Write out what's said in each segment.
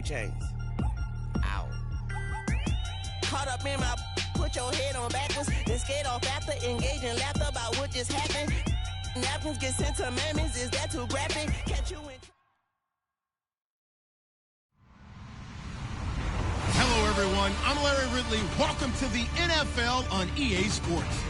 chains. Ow. Caught up in my, put your head on backwards, then skate off after, engage in laughter about what just happened. Napkins get sent to mammies, is that too graphic? Catch you in. Hello, everyone. I'm Larry Ridley. Welcome to the NFL on EA Sports.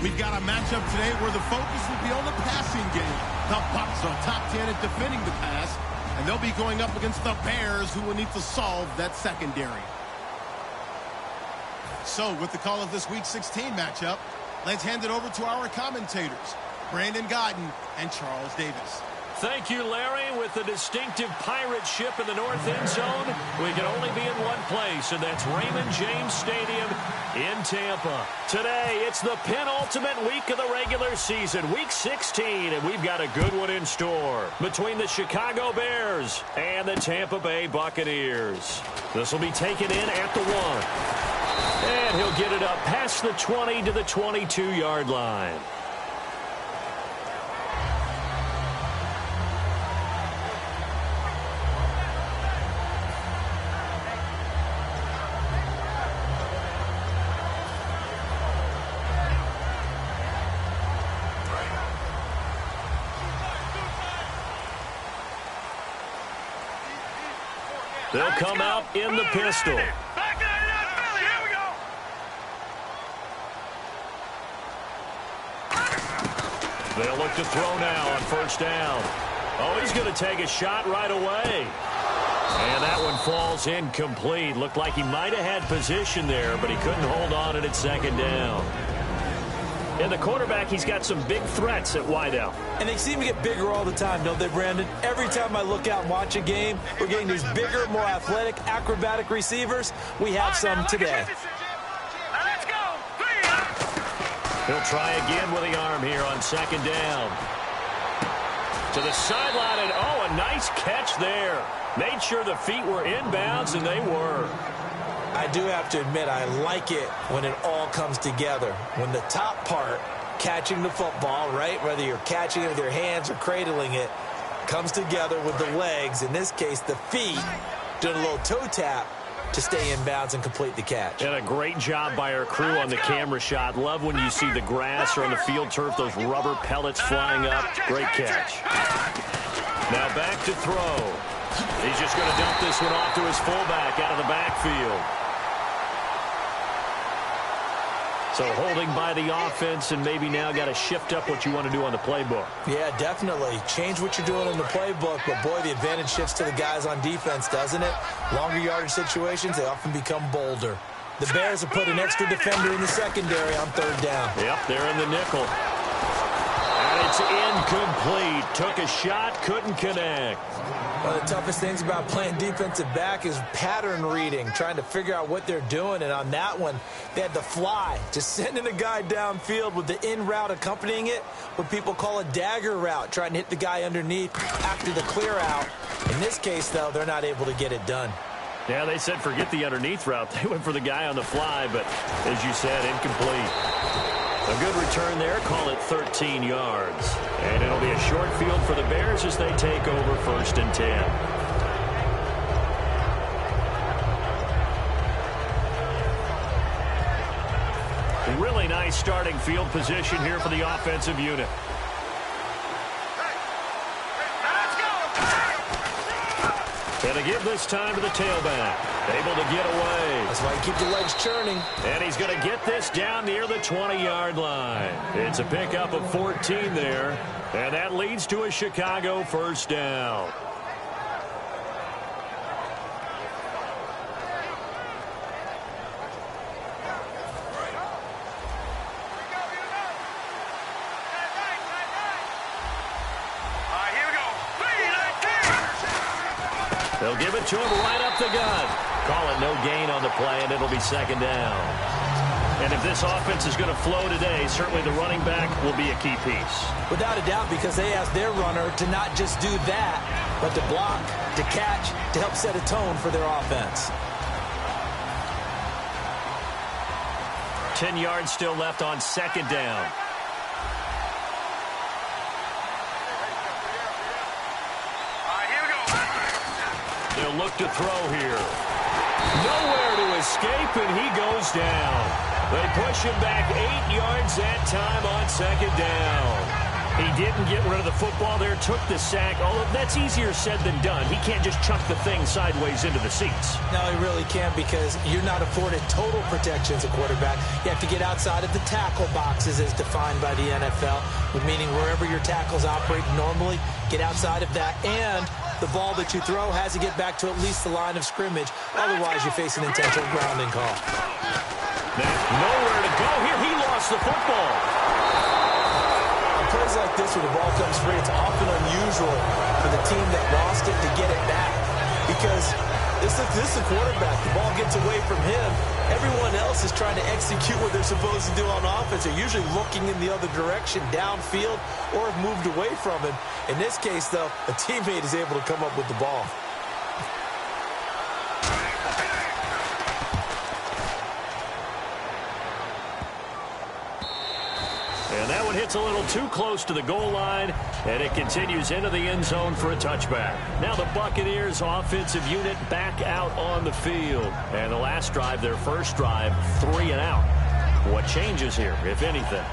We've got a matchup today where the focus will be on the passing game. The Bucs are top 10 at defending the pass, and they'll be going up against the Bears, who will need to solve that secondary. So, with the call of this Week 16 matchup, let's hand it over to our commentators, Brandon Godden and Charles Davis. Thank you, Larry. With the distinctive pirate ship in the north end zone, we can only be in one place, and that's Raymond James Stadium in Tampa. Today, it's the penultimate week of the regular season, Week 16, and we've got a good one in store between the Chicago Bears and the Tampa Bay Buccaneers. This will be taken in at the 1. And he'll get it up past the 20 to the 22-yard line. They'll come out in the pistol. They'll look to throw now on first down. Oh, he's going to take a shot right away. And that one falls incomplete. Looked like he might have had position there, but he couldn't hold on at second down. And the quarterback, he's got some big threats at wideout. And they seem to get bigger all the time, don't they, Brandon? Every time I look out and watch a game, we're getting these bigger, more athletic, acrobatic receivers. We have some today. He'll try again with the arm here on second down. To the sideline, and oh, a nice catch there. Made sure the feet were inbounds, and they were. I do have to admit, I like it when it all comes together. When the top part, catching the football, right, whether you're catching it with your hands or cradling it, comes together with the legs, in this case the feet, doing a little toe tap to stay in bounds and complete the catch. And a great job by our crew on the camera shot. Love when you see the grass or on the field turf, those rubber pellets flying up. Great catch. Now back to throw. He's just going to dump this one off to his fullback out of the backfield. So holding by the offense, and maybe now got to shift up what you want to do on the playbook. Yeah, definitely. Change what you're doing in the playbook, but boy, the advantage shifts to the guys on defense, doesn't it? Longer yardage situations, they often become bolder. The Bears have put an extra defender in the secondary on third down. Yep, they're in the nickel. And it's incomplete. Took a shot, couldn't connect. One of the toughest things about playing defensive back is pattern reading, trying to figure out what they're doing. And on that one, they had to fly, just sending a guy downfield with the in route accompanying it, what people call a dagger route, trying to hit the guy underneath after the clear out. In this case, though, they're not able to get it done. Yeah, they said forget the underneath route. They went for the guy on the fly, but as you said, incomplete. A good return there, call it 13 yards. And it'll be a short field for the Bears as they take over 1st and 10. Really nice starting field position here for the offensive unit. And to give this time to the tailback. Able to get away. That's why you keep the legs churning. And he's going to get this down near the 20-yard line. It's a pickup of 14 there. And that leads to a Chicago first down. They'll give it to him right up the gut. Call it no gain on the play, and it'll be second down. And if this offense is going to flow today, certainly the running back will be a key piece. Without a doubt, because they asked their runner to not just do that, but to block, to catch, to help set a tone for their offense. 10 yards still left on second down. They'll look to throw here. Nowhere to escape, and he goes down. They push him back 8 yards that time on second down. He didn't get rid of the football there, took the sack. Although that's easier said than done. He can't just chuck the thing sideways into the seats. No, he really can't, because you're not afforded total protection as a quarterback. You have to get outside of the tackle boxes as defined by the NFL, meaning wherever your tackles operate normally, get outside of that. And the ball that you throw has to get back to at least the line of scrimmage. Otherwise, you face an intentional grounding call. Nowhere to go here. He lost the football. Plays like this where the ball comes free, it's often unusual for the team that lost it to get it back, because this is the quarterback. The ball gets away from him. Everyone else is trying to execute what they're supposed to do on offense. They're usually looking in the other direction, downfield, or have moved away from him. In this case, though, a teammate is able to come up with the ball. And that one hits a little too close to the goal line, and it continues into the end zone for a touchback. Now the Buccaneers offensive unit back out on the field. And the last drive, their first drive, 3 and out. What changes here, if anything?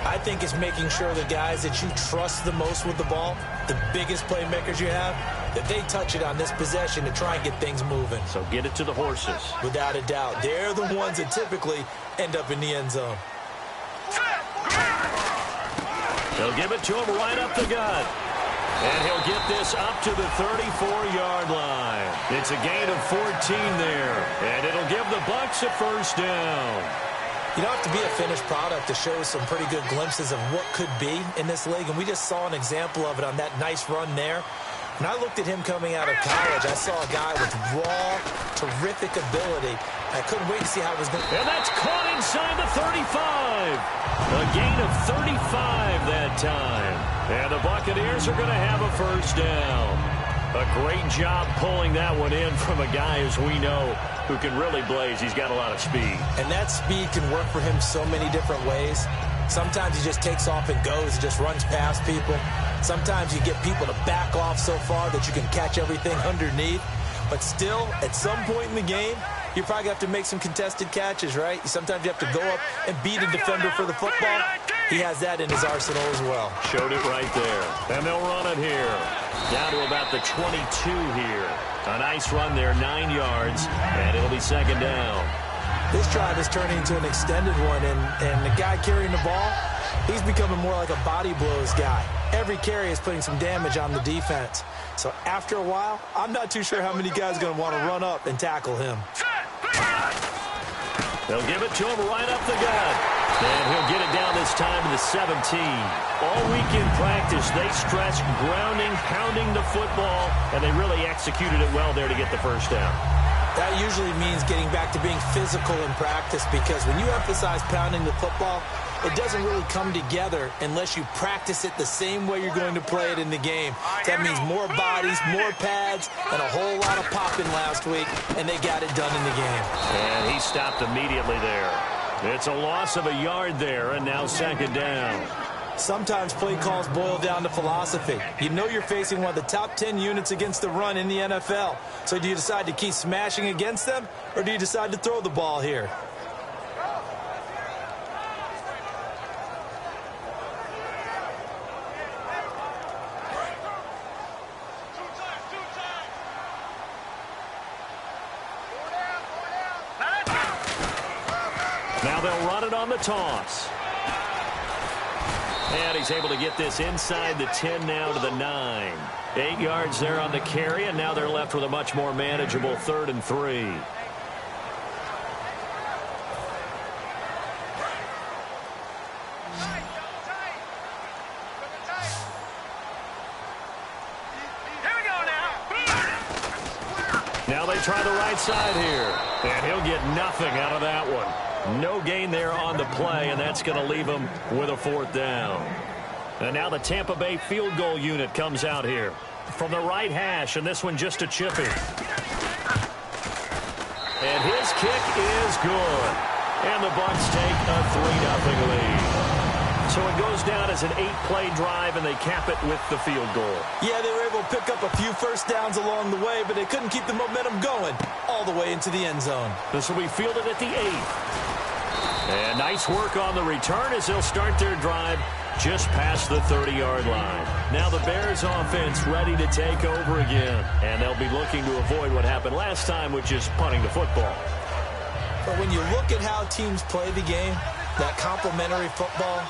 I think it's making sure the guys that you trust the most with the ball, the biggest playmakers you have, that they touch it on this possession to try and get things moving. So get it to the horses. Without a doubt. They're the ones that typically end up in the end zone. They'll give it to him right up the gut. And he'll get this up to the 34-yard line. It's a gain of 14 there. And it'll give the Bucs a first down. You don't have to be a finished product to show some pretty good glimpses of what could be in this league. And we just saw an example of it on that nice run there. When I looked at him coming out of college, I saw a guy with raw, terrific ability. I couldn't wait to see how it was going to... And that's caught inside the 35. A gain of 35 that time. And the Buccaneers are going to have a first down. A great job pulling that one in from a guy, as we know, who can really blaze. He's got a lot of speed. And that speed can work for him so many different ways. Sometimes he just takes off and goes, just runs past people. Sometimes you get people to back off so far that you can catch everything underneath. But still, at some point in the game, you probably have to make some contested catches, right? Sometimes you have to go up and beat a defender for the football. He has that in his arsenal as well. Showed it right there. And they'll run it here. Down to about the 22 here. A nice run there, 9 yards, and it'll be second down. This drive is turning into an extended one, and the guy carrying the ball, he's becoming more like a body blows guy. Every carry is putting some damage on the defense. So after a while, I'm not too sure how many guys are going to want to run up and tackle him. They'll give it to him right up the gut. And he'll get it down this time to the 17. All week in practice, they stressed grounding, pounding the football, and they really executed it well there to get the first down. That usually means getting back to being physical in practice, because when you emphasize pounding the football, it doesn't really come together unless you practice it the same way you're going to play it in the game. That means more bodies, more pads, and a whole lot of popping last week, and they got it done in the game. And he stopped immediately there. It's a loss of a yard there, and now second down. Sometimes play calls boil down to philosophy. You know you're facing one of the top 10 units against the run in the NFL. So do you decide to keep smashing against them, or do you decide to throw the ball here? Now they'll run it on the toss. And he's able to get this inside the 10 now to the 9. 8 yards there on the carry, and now they're left with a much more manageable 3rd and 3. Now they try the right side here, and he'll get nothing out of that one. No gain there on the play, and that's going to leave him with a 4th down. And now the Tampa Bay field goal unit comes out here from the right hash, and this one just a chippy. And his kick is good. And the Bucs take a 3-0 lead. So it goes down as an 8-play drive, and they cap it with the field goal. Yeah, they were able to pick up a few first downs along the way, but they couldn't keep the momentum going all the way into the end zone. This will be fielded at the 8. And nice work on the return as they'll start their drive just past the 30-yard line. Now the Bears offense ready to take over again, and they'll be looking to avoid what happened last time, which is punting the football. But when you look at how teams play the game, that complementary football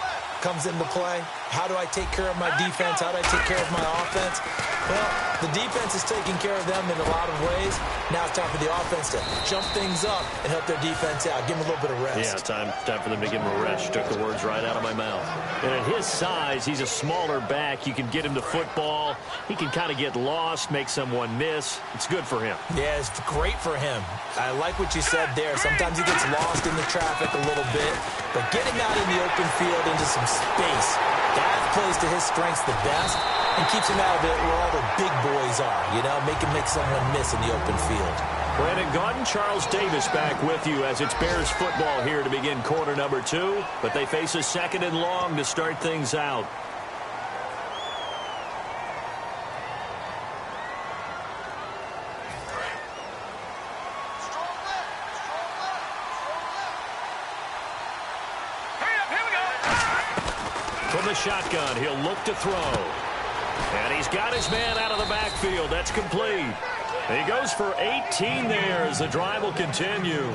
comes into play. How do I take care of my defense? How do I take care of my offense? Well, the defense is taking care of them in a lot of ways. Now it's time for the offense to jump things up and help their defense out. Give them a little bit of rest. Yeah, time for them to give him a rest. Took the words right out of my mouth. And at his size, he's a smaller back. You can get him the football. He can kind of get lost, make someone miss. It's good for him. Yeah, it's great for him. I like what you said there. Sometimes he gets lost in the traffic a little bit, but get him out in the open field into some space. That plays to his strengths the best and keeps him out of it where all the big boys are, you know, make someone miss in the open field. Brandon Gaudin, Charles Davis back with you as it's Bears football here to begin quarter number 2, but they face a 2nd and long to start things out. From the shotgun, he'll look to throw. And he's got his man out of the backfield. That's complete. He goes for 18 there as the drive will continue.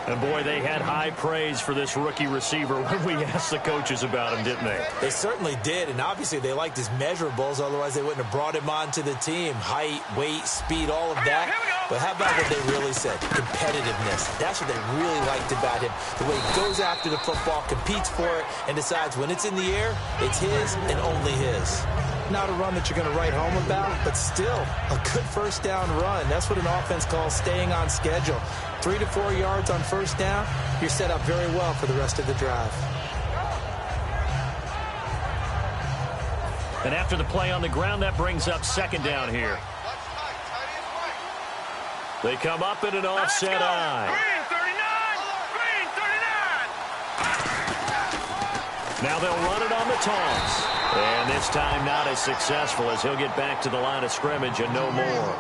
And, boy, they had high praise for this rookie receiver when we asked the coaches about him, didn't they? They certainly did, and obviously they liked his measurables. Otherwise, they wouldn't have brought him onto the team. Height, weight, speed, all of that. But how about what they really said? Competitiveness. That's what they really liked about him. The way he goes after the football, competes for it, and decides when it's in the air, it's his and only his. Not a run that you're going to write home about, but still a good first down run. That's what an offense calls staying on schedule. 3 to 4 yards on first down, you're set up very well for the rest of the drive. And after the play on the ground, that brings up 2nd down here. They come up in an offset eye. Now they'll run it on the toss. And this time not as successful as he'll get back to the line of scrimmage and no more.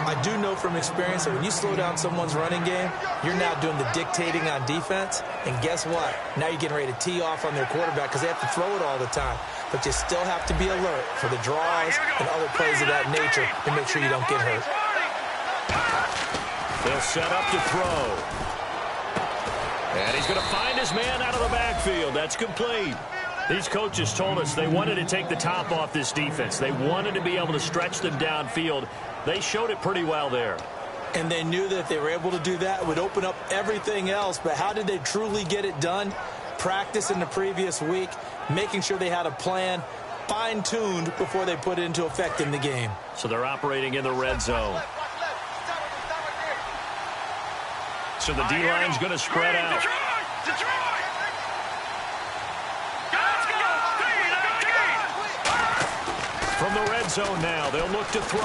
I do know from experience that when you slow down someone's running game, you're now doing the dictating on defense. And guess what? Now you're getting ready to tee off on their quarterback because they have to throw it all the time. But you still have to be alert for the draws and other plays of that nature to make sure you don't get hurt. They'll set up to throw. And he's going to find his man out of the backfield. That's complete. These coaches told us they wanted to take the top off this defense. They wanted to be able to stretch them downfield. They showed it pretty well there. And they knew that if they were able to do that, it would open up everything else. But how did they truly get it done? Practice in the previous week, making sure they had a plan, fine-tuned before they put it into effect in the game. So they're operating in the red zone. So the D-line's going to spread out. From the red zone now, they'll look to throw.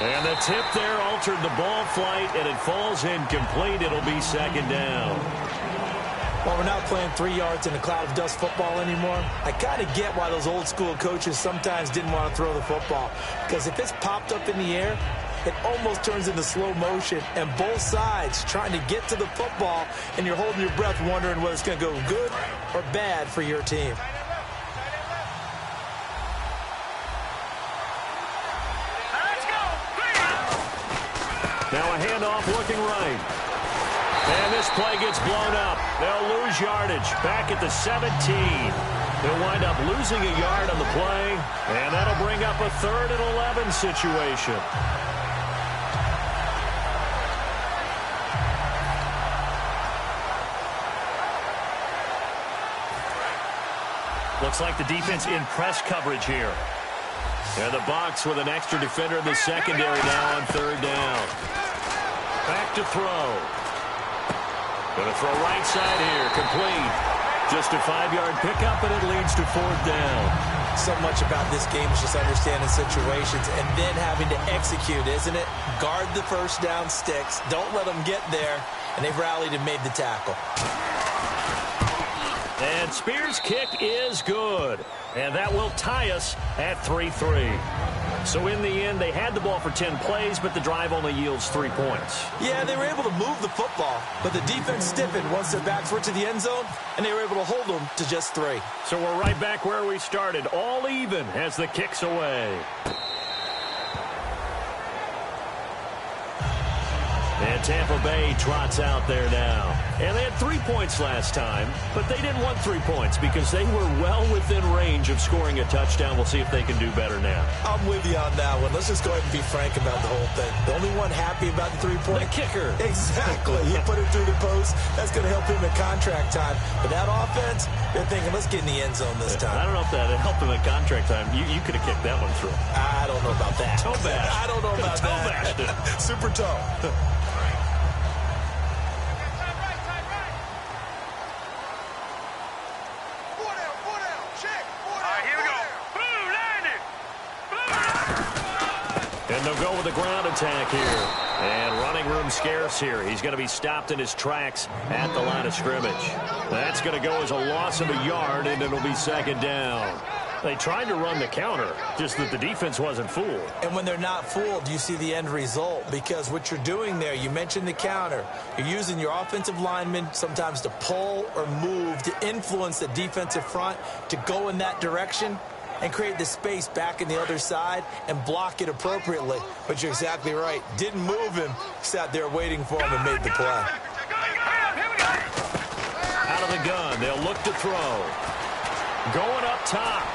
And the tip there altered the ball flight, and it falls incomplete. It'll be 2nd down. Well, we're not playing 3 yards in a cloud of dust football anymore. I kind of get why those old school coaches sometimes didn't want to throw the football. Because if it's popped up in the air, it almost turns into slow motion, and both sides trying to get to the football, and you're holding your breath wondering whether it's going to go good or bad for your team. Now a handoff looking right. And this play gets blown up. They'll lose yardage back at the 17. They'll wind up losing a yard on the play, and that'll bring up a 3rd and 11 situation. Looks like the defense in press coverage here. And the box with an extra defender in the secondary now on 3rd down. Back to throw. Going to throw right side here. Complete. Just a 5-yard pickup, and it leads to 4th down. So much about this game is just understanding situations and then having to execute, isn't it? Guard the first down sticks. Don't let them get there. And they've rallied and made the tackle. And Spears' kick is good. And that will tie us at 3-3. So in the end, they had the ball for 10 plays, but the drive only yields 3 points. Yeah, they were able to move the football, but the defense stiffened once their backs were to the end zone, and they were able to hold them to just 3. So we're right back where we started, all even as the kick's away. And Tampa Bay trots out there now. And they had 3 points last time, but they didn't want 3 points because they were well within range of scoring a touchdown. We'll see if they can do better now. I'm with you on that one. Let's just go ahead and be frank about the whole thing. The only one happy about the 3-point? The kicker. Exactly. He put it through the post. That's going to help him at contract time. But that offense, they're thinking, let's get in the end zone this time. I don't know if that helped him at contract time. You could have kicked that one through. I don't know about that. Toe bash. I don't know about that. Bashed it. Super toe. And they'll go with the ground attack here. And running room scarce here. He's going to be stopped in his tracks at the line of scrimmage. That's going to go as a loss of a yard, and it'll be second down. They tried to run the counter, just that the defense wasn't fooled. And when they're not fooled, you see the end result. Because what you're doing there, you mentioned the counter. You're using your offensive linemen sometimes to pull or move to influence the defensive front to go in that direction and create the space back in the other side and block it appropriately. But you're exactly right. Didn't move him, sat there waiting for him and made the play. Out of the gun, they'll look to throw. Going up top.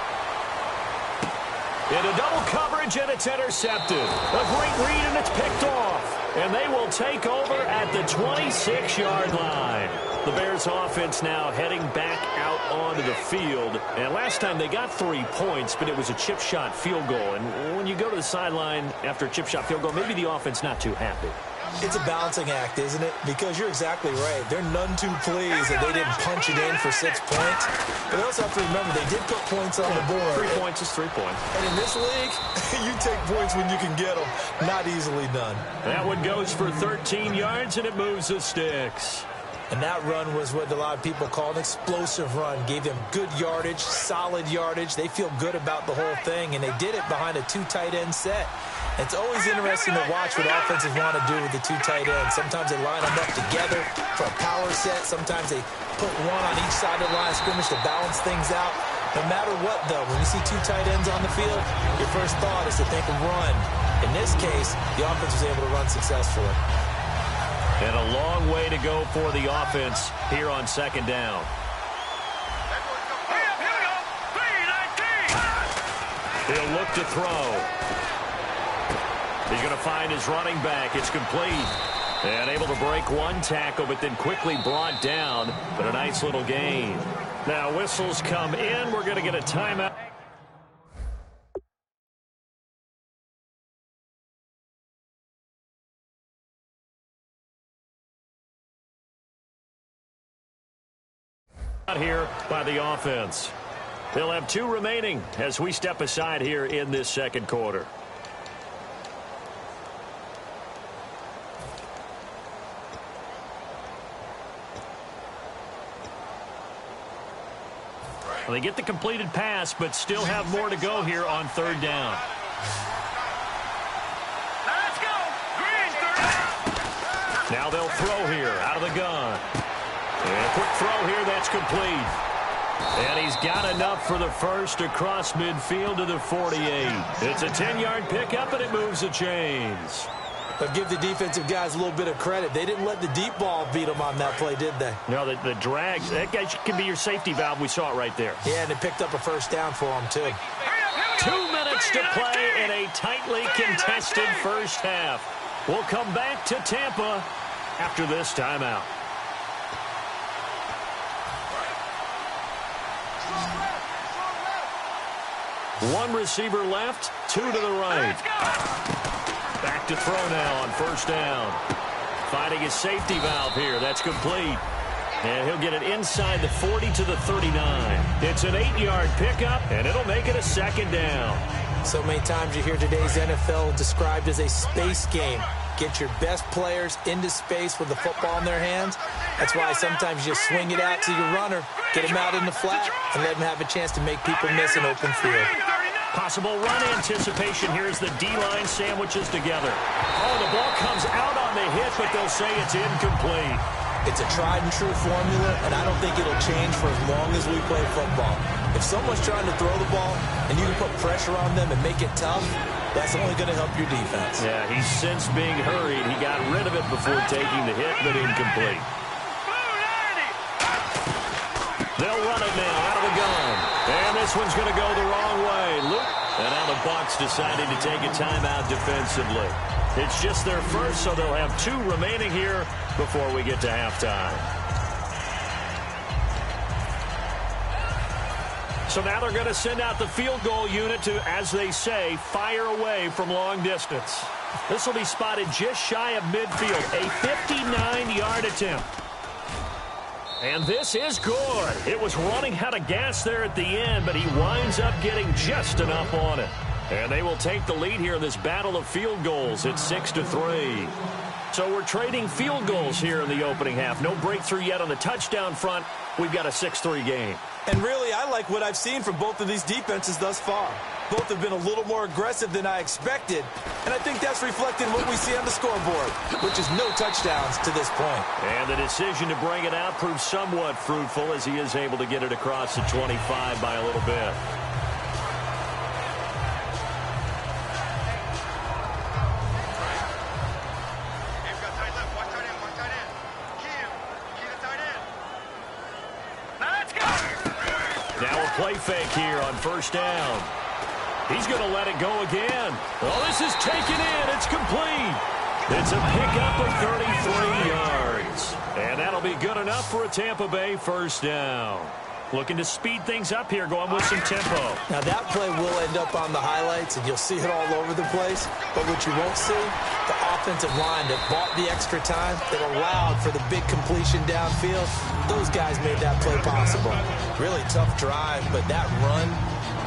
Into double coverage, and it's intercepted. A great read, and it's picked off. And they will take over at the 26-yard line. The Bears offense now heading back out onto the field. And last time they got 3 points, but it was a chip shot field goal. And when you go to the sideline after a chip shot field goal, maybe the offense not too happy. It's a balancing act, isn't it? Because you're exactly right. They're none too pleased that they didn't punch it in for 6 points. But they also have to remember they did put points on the board. 3 points is 3 points. And in this league, you take points when you can get them. Not easily done. That one goes for 13 yards, and it moves the sticks. And that run was what a lot of people call an explosive run. Gave them good yardage, solid yardage. They feel good about the whole thing, and they did it behind a 2 tight end set. It's always interesting to watch what offenses want to do with the 2 tight ends. Sometimes they line them up together for a power set. Sometimes they put one on each side of the line of scrimmage to balance things out. No matter what, though, when you see 2 tight ends on the field, your first thought is to think of run. In this case, the offense was able to run successfully. And a long way to go for the offense here on second down. He'll look to throw. He's going to find his running back. It's complete. And able to break one tackle, but then quickly brought down. But a nice little gain. Now whistles come in. We're going to get a timeout. Here by the offense. They'll have 2 remaining as we step aside here in this second quarter. Well, they get the completed pass, but still have more to go here on third down. Let's go. Green. Now they'll throw here out of the gun. And a quick throw here, that's complete. And he's got enough for the first across midfield to the 48. It's a 10-yard pickup, and it moves the chains. But give the defensive guys a little bit of credit. They didn't let the deep ball beat them on that play, did they? No, the drag, that guy can be your safety valve. We saw it right there. Yeah, and it picked up a first down for them, too. 2 minutes to play in a tightly contested first half. We'll come back to Tampa after this timeout. One receiver left, 2 to the right. Back to throw now on first down. Finding his safety valve here. That's complete. And he'll get it inside the 40 to the 39. It's an 8-yard pickup, and it'll make it a second down. So many times you hear today's NFL described as a space game. Get your best players into space with the football in their hands. That's why sometimes you just swing it out to your runner, get him out in the flat, and let him have a chance to make people miss an open field. Possible run anticipation here as the D-line sandwiches together. Oh, the ball comes out on the hit, but they'll say it's incomplete. It's a tried-and-true formula, and I don't think it'll change for as long as we play football. If someone's trying to throw the ball and you can put pressure on them and make it tough, that's only going to help your defense. Yeah, he's since being hurried. He got rid of it before taking the hit, but incomplete. They'll run it now out of the gun. And this one's going to go the wrong way. And now the Bucs deciding to take a timeout defensively. It's just their first, so they'll have 2 remaining here before we get to halftime. So now they're going to send out the field goal unit to, as they say, fire away from long distance. This will be spotted just shy of midfield, a 59-yard attempt. And this is good. It was running out of gas there at the end, but he winds up getting just enough on it. And they will take the lead here in this battle of field goals. It's 6-3. So we're trading field goals here in the opening half. No breakthrough yet on the touchdown front. We've got a 6-3 game. And really, I like what I've seen from both of these defenses thus far. Both have been a little more aggressive than I expected. And I think that's reflected in what we see on the scoreboard, which is no touchdowns to this point. And the decision to bring it out proves somewhat fruitful as he is able to get it across the 25 by a little bit. Play fake here on first down. He's going to let it go again. Oh, this is taken in. It's complete. It's a pickup of 33 yards. And that'll be good enough for a Tampa Bay first down. Looking to speed things up here, going with some tempo. Now, that play will end up on the highlights, and you'll see it all over the place. But what you won't see, the offensive line that bought the extra time, that allowed for the big completion downfield, those guys made that play possible. Really tough drive, but that run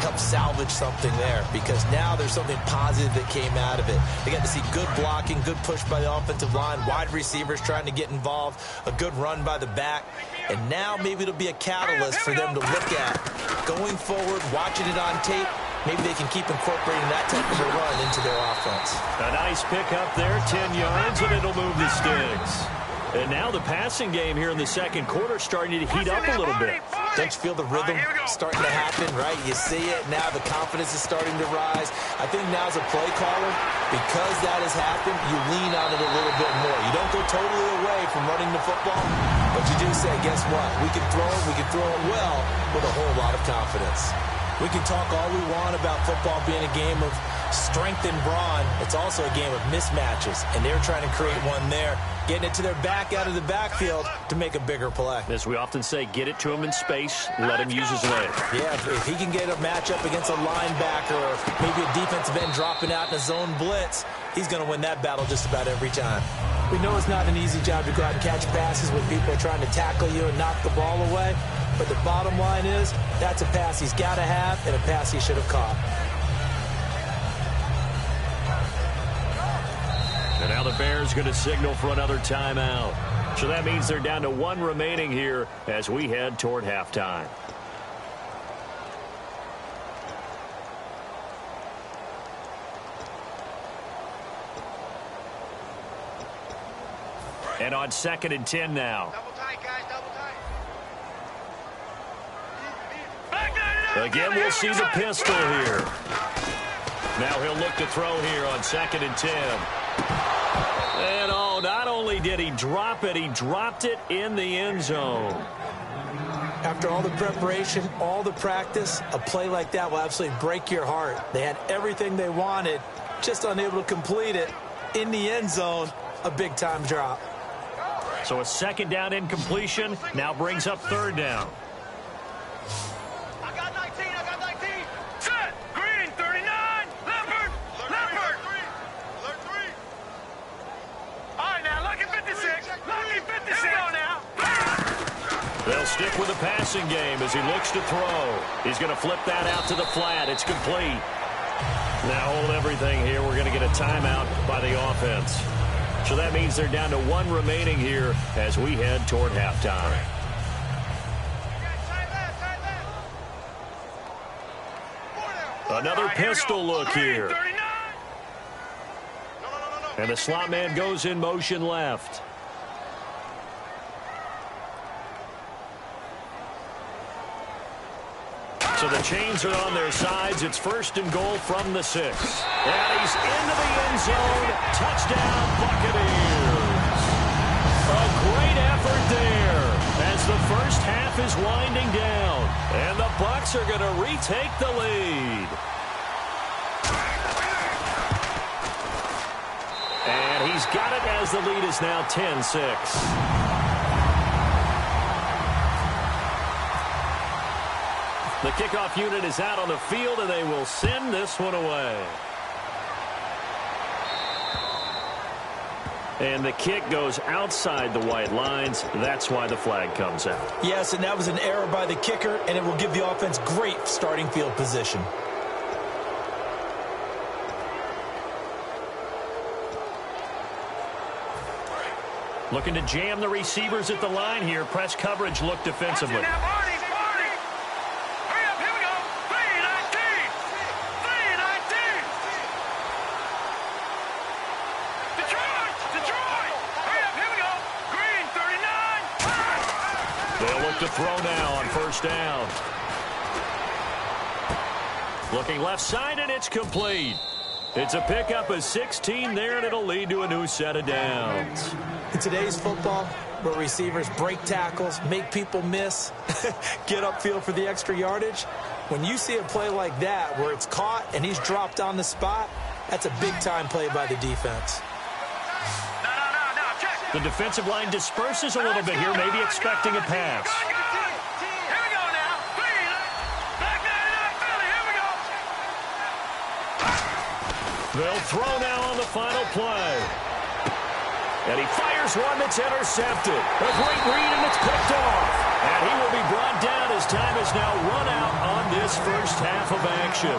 helped salvage something there because now there's something positive that came out of it. They got to see good blocking, good push by the offensive line, wide receivers trying to get involved, a good run by the back, and now maybe it'll be a catalyst for them to look at going forward, watching it on tape. Maybe they can keep incorporating that type of a run into their offense. A nice pickup there, 10 yards, and it'll move the sticks. And now the passing game here in the second quarter starting to heat up a little bit. Don't you feel the rhythm starting to happen, right? You see it. Now the confidence is starting to rise. I think now as a play caller, because that has happened, you lean on it a little bit more. You don't go totally away from running the football, but you do say, guess what? We can throw it well with a whole lot of confidence. We can talk all we want about football being a game of strength and brawn. It's also a game of mismatches, and they're trying to create one there, getting it to their back out of the backfield to make a bigger play. As we often say, get it to him in space, let him use his leg. Yeah, if he can get a matchup against a linebacker or maybe a defensive end dropping out in a zone blitz, he's going to win that battle just about every time. We know it's not an easy job to go out and catch passes when people are trying to tackle you and knock the ball away, but the bottom line is that's a pass he's got to have and a pass he should have caught. And now the Bears going to signal for another timeout. So that means they're down to 1 remaining here as we head toward halftime. And on 2nd and 10 now. Double tight, guys, double tight. Again, we'll see the pistol here. Now he'll look to throw here on 2nd and 10. And oh, not only did he drop it, he dropped it in the end zone. After all the preparation, all the practice, a play like that will absolutely break your heart. They had everything they wanted, just unable to complete it. In the end zone, a big-time drop. So a 2nd down incompletion now brings up 3rd down. I got 19, I got 19. Set, green, 39, Leopard, Leopard. Alert 3. All right, now, lucky 56, lucky 56. Go now. They'll stick with the passing game as he looks to throw. He's going to flip that out to the flat. It's complete. Now hold everything here. We're going to get a timeout by the offense. So that means they're down to 1 remaining here as we head toward halftime. Another pistol look here. And the slot man goes in motion left. So the chains are on their sides. It's 1st and goal from the 6. And he's into the end zone. Touchdown, Buccaneers. A great effort there as the first half is winding down. And the Bucs are going to retake the lead. And he's got it as the lead is now 10-6. The kickoff unit is out on the field, and they will send this one away. And the kick goes outside the white lines. That's why the flag comes out. Yes, and that was an error by the kicker, and it will give the offense great starting field position. Looking to jam the receivers at the line here. Press coverage look defensively. To throw now on 1st down. Looking left side, and it's complete. It's a pickup of 16 there, and it'll lead to a new set of downs. In today's football, where receivers break tackles, make people miss, get upfield for the extra yardage, when you see a play like that where it's caught and he's dropped on the spot, that's a big-time play by the defense. The defensive line disperses a little bit here, maybe expecting a pass. They'll throw now on the final play. And he fires one that's intercepted. A great read, and it's picked off. And he will be brought down as time is now run out on this first half of action.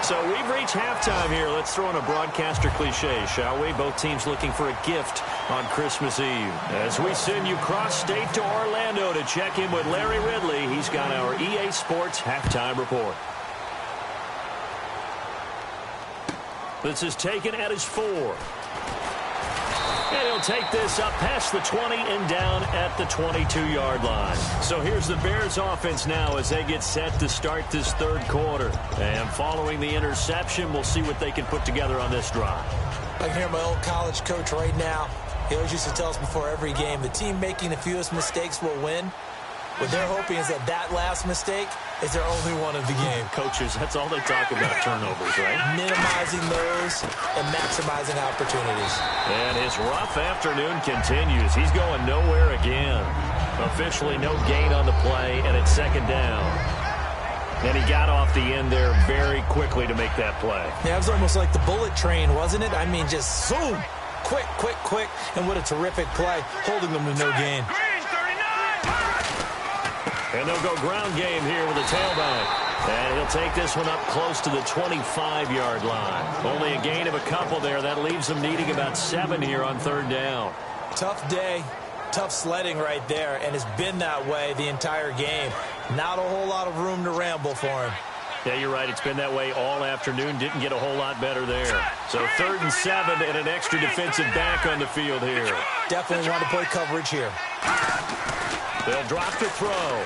So we've reached halftime here. Let's throw in a broadcaster cliche, shall we? Both teams looking for a gift on Christmas Eve. As we send you cross-state to Orlando to check in with Larry Ridley, he's got our EA Sports halftime report. This is taken at his 4. And he'll take this up past the 20 and down at the 22-yard line. So here's the Bears offense now as they get set to start this 3rd quarter. And following the interception, we'll see what they can put together on this drive. I can hear my old college coach right now. He always used to tell us before every game, the team making the fewest mistakes will win. What they're hoping is that last mistake is their only one of the game. Coaches, that's all they talk about, turnovers, right? Minimizing those and maximizing opportunities. And his rough afternoon continues. He's going nowhere again. Officially no gain on the play, and it's 2nd down. And he got off the end there very quickly to make that play. Yeah, it was almost like the bullet train, wasn't it? I mean, just zoom, quick, quick, quick, and what a terrific play, holding them to no gain. And they'll go ground game here with a tailback. And he'll take this one up close to the 25-yard line. Only a gain of a couple there. That leaves them needing about 7 here on 3rd down. Tough day, tough sledding right there, and it's been that way the entire game. Not a whole lot of room to ramble for him. Yeah, you're right. It's been that way all afternoon. Didn't get a whole lot better there. So 3rd and 7 and an extra defensive back on the field here. Definitely want to play coverage here. They'll drop the throw.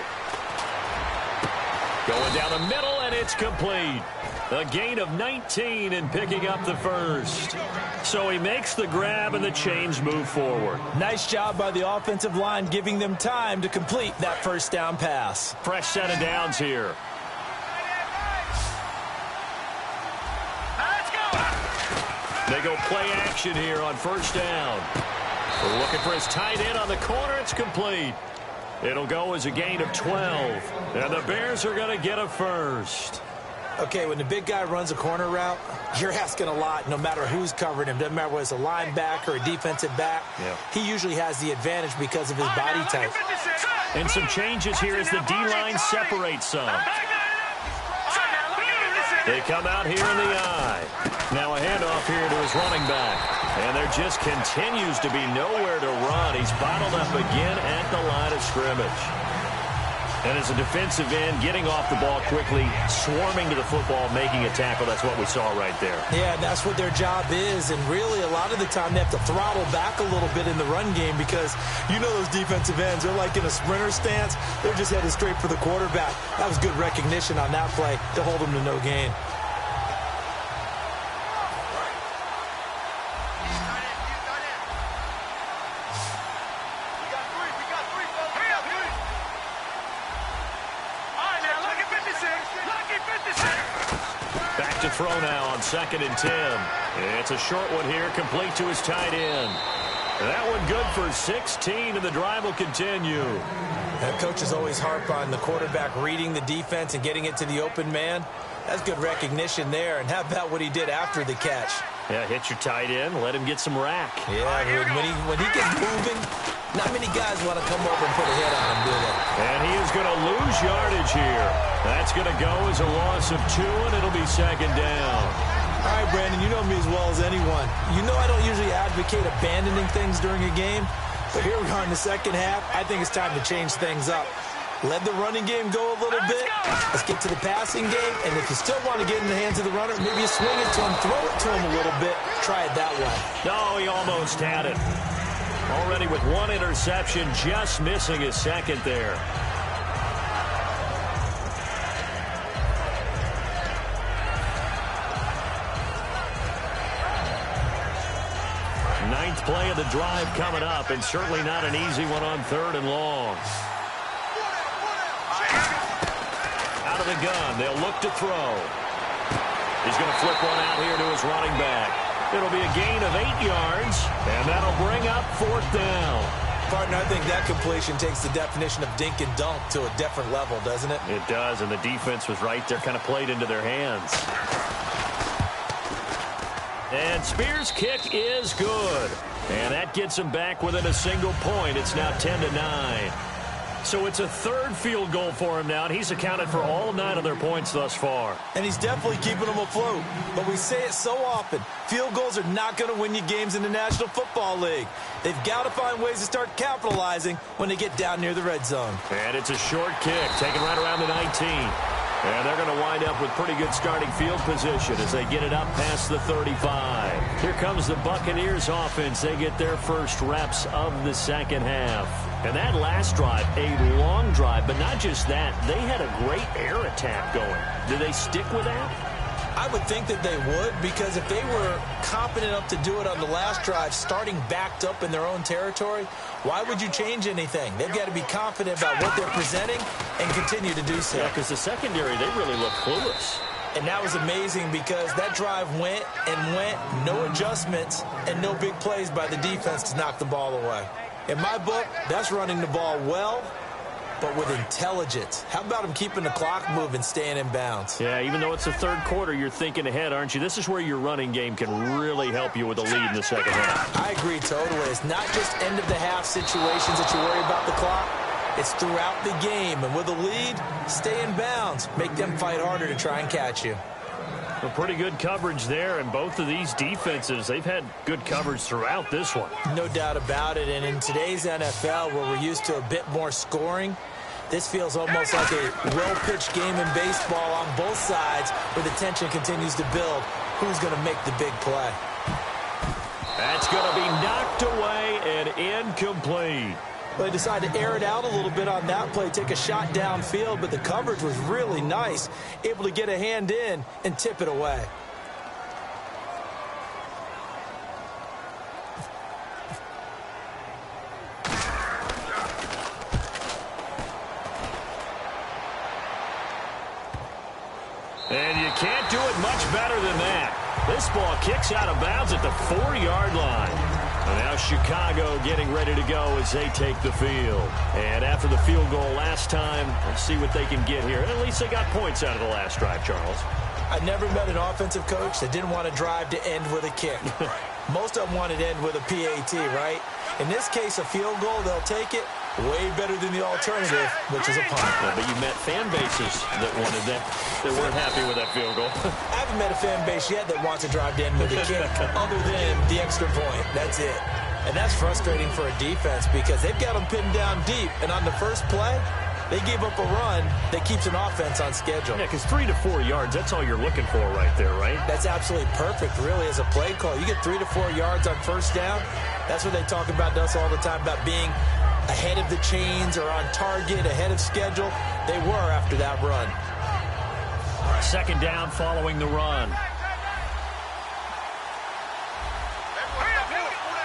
Going down the middle, and it's complete. A gain of 19 and picking up the 1st. So he makes the grab, and the chains move forward. Nice job by the offensive line, giving them time to complete that 1st down pass. Fresh set of downs here. They go play action here on 1st down. We're looking for his tight end on the corner. It's complete. It'll go as a gain of 12. And the Bears are going to get a 1st. Okay, when the big guy runs a corner route, you're asking a lot no matter who's covering him. Doesn't matter whether it's a linebacker or a defensive back. Yeah. He usually has the advantage because of his body type. And some changes here as the D-line separates some. They come out here in the eye. Now a handoff here to his running back. And there just continues to be nowhere to run. He's bottled up again at the line of scrimmage. And as a defensive end, getting off the ball quickly, swarming to the football, making a tackle, that's what we saw right there. Yeah, that's what their job is. And really, a lot of the time, they have to throttle back a little bit in the run game because you know those defensive ends, they're like in a sprinter stance. They're just headed straight for the quarterback. That was good recognition on that play to hold them to no gain. Back to throw now on 2nd and 10. It's a short one here, complete to his tight end. That one good for 16, and the drive will continue. Coaches always harp on the quarterback reading the defense and getting it to the open man. That's good recognition there. And how about what he did after the catch? Yeah, hit your tight end, let him get some rack. Yeah, when he gets moving, not many guys want to come over and put a hit on him, do they? And he is going to lose yardage here. That's going to go as a loss of 2, and it'll be 2nd down. All right, Brandon, you know me as well as anyone. You know I don't usually advocate abandoning things during a game, but here we are in the second half. I think it's time to change things up. Let the running game go a little bit. Let's get to the passing game. And if you still want to get in the hands of the runner, maybe you swing it to him, throw it to him a little bit. Try it that way. No, he almost had it. Already with 1 interception, just missing his 2nd there. Ninth play of the drive coming up, and certainly not an easy one on 3rd and long. Out of the gun, they'll look to throw. He's going to flip one out here to his running back. It'll be a gain of 8 yards, and that'll bring up 4th down. Partner, I think that completion takes the definition of dink and dunk to a different level, doesn't it? It does, and the defense was right there, kind of played into their hands. And Spears' kick is good. And that gets him back within a single point. It's now 10-9. So it's a 3rd field goal for him now, and he's accounted for all 9 of their points thus far. And he's definitely keeping them afloat. But we say it so often, field goals are not going to win you games in the National Football League. They've got to find ways to start capitalizing when they get down near the red zone. And it's a short kick, taken right around the 19. And they're going to wind up with pretty good starting field position as they get it up past the 35. Here comes the Buccaneers offense. They get their first reps of the second half. And that last drive, a long drive, but not just that. They had a great air attack going. Do they stick with that? I would think that they would, because if they were confident enough to do it on the last drive, starting backed up in their own territory, why would you change anything? They've got to be confident about what they're presenting and continue to do so. Yeah, because the secondary, they really look clueless. And that was amazing because that drive went and went, no adjustments, and no big plays by the defense to knock the ball away. In my book, that's running the ball well, but with intelligence. How about him keeping the clock moving, staying in bounds? Yeah, even though it's the 3rd quarter, you're thinking ahead, aren't you? This is where your running game can really help you with a lead in the second half. I agree totally. It's not just end-of-the-half situations that you worry about the clock. It's throughout the game. And with a lead, stay in bounds. Make them fight harder to try and catch you. Well, pretty good coverage there, and both of these defenses, they've had good coverage throughout this one. No doubt about it, and in today's NFL, where we're used to a bit more scoring, this feels almost like a well-pitched game in baseball on both sides, where the tension continues to build. Who's going to make the big play? That's going to be knocked away and incomplete. Well, they decided to air it out a little bit on that play, take a shot downfield, but the coverage was really nice, able to get a hand in and tip it away. And you can't do it much better than that. This ball kicks out of bounds at the 4-yard line. And now Chicago getting ready to go as they take the field. And after the field goal last time, let's see what they can get here. At least they got points out of the last drive, Charles. I never met an offensive coach that didn't want to drive to end with a kick. Most of them wanted to end with a PAT, right? In this case, a field goal, they'll take it. Way better than the alternative, which is a punt. Yeah, but you met fan bases that wanted that weren't happy with that field goal. I haven't met a fan base yet that wants to drive in with a kick other than the extra point. That's it. And that's frustrating for a defense because they've got them pinned down deep. And on the first play, they gave up a run that keeps an offense on schedule. Yeah, because 3 to 4 yards, that's all you're looking for right there, right? That's absolutely perfect, really, as a play call. You get 3 to 4 yards on first down. That's what they talk about to us all the time, about being ahead of the chains or on target, ahead of schedule. They were after that run. Second down following the run.